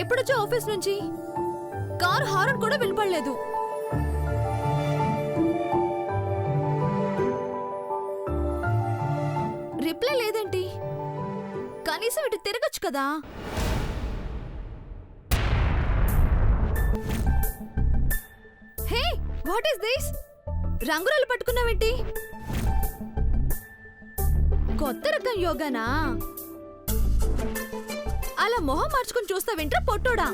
ఎప్పుడొచ్చా office నుంచి? Car horn కూడా వినపడలేదు. రిప్లై లేదేంటి? కనీసం ఇటు తిరగచ్చు కదా. హే, వాట్ ఈస్ దిస్? రంగురాలు పట్టుకున్నావేంటి? కొత్త రకం యోగానా? అలా మొహం మార్చుకుని చూస్తావేంట్రా పొట్టోడా?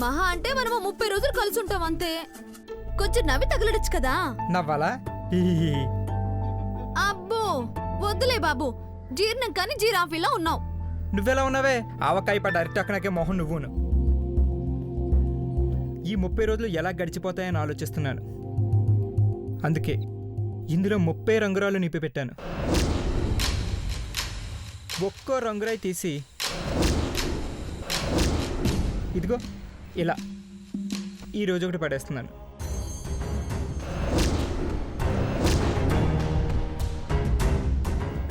మహా అంటే మనము 30 రోజులు కలిసి ఉంటాం అంతే. కొంచెం నవ్వి తగలడచ్చు కదా. నవ్వాలా? అబ్బో వద్దులే బాబు, జీర్ణం కానీ జీరాఫీలా ఉన్నావు. నువ్వెలా ఉన్నావే? ఆవకాయ డైరెక్ట్ అక్కడికే మొహం నువ్వును. ఈ 30 రోజులు ఎలా గడిచిపోతాయని ఆలోచిస్తున్నాను. అందుకే ఇందులో 30 రంగురాలు నింపి పెట్టాను. ఒక్కో రంగురాయి తీసి ఇదిగో ఇలా ఈరోజు ఒకటి పడేస్తున్నాను.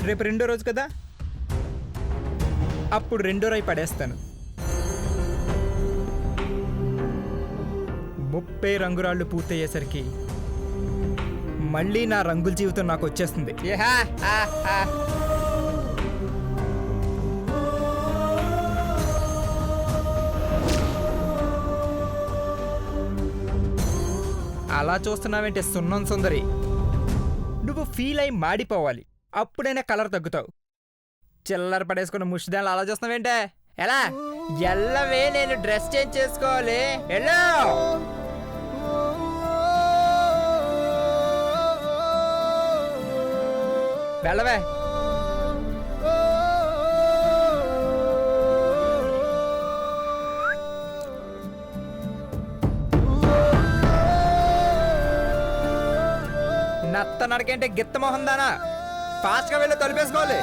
రేపు రెండో రోజు కదా, అప్పుడు రెండో రాయి పడేస్తాను. 30 రంగురాళ్ళు పూర్తయ్యేసరికి మళ్ళీ నా రంగుల జీవితం నాకు వచ్చేస్తుంది. అలా చూస్తున్నావేంటే సున్నం సుందరి? నువ్వు ఫీల్ అయి మాడిపోవాలి, అప్పుడైనా కలర్ తగ్గుతావు. చిల్లర పడేసుకున్న ముష్టిదాన్ని అలా చూస్తున్నావేంటే? ఎలా ఎల్లవే, నేను డ్రెస్ చేంజ్ చేసుకోవాలి. ఎలా వెళ్ళవే? నత్త నడకంటే గిత్త మొహం దానా, ఫాస్ట్గా వెళ్ళి తలిపేసుకోవాలి.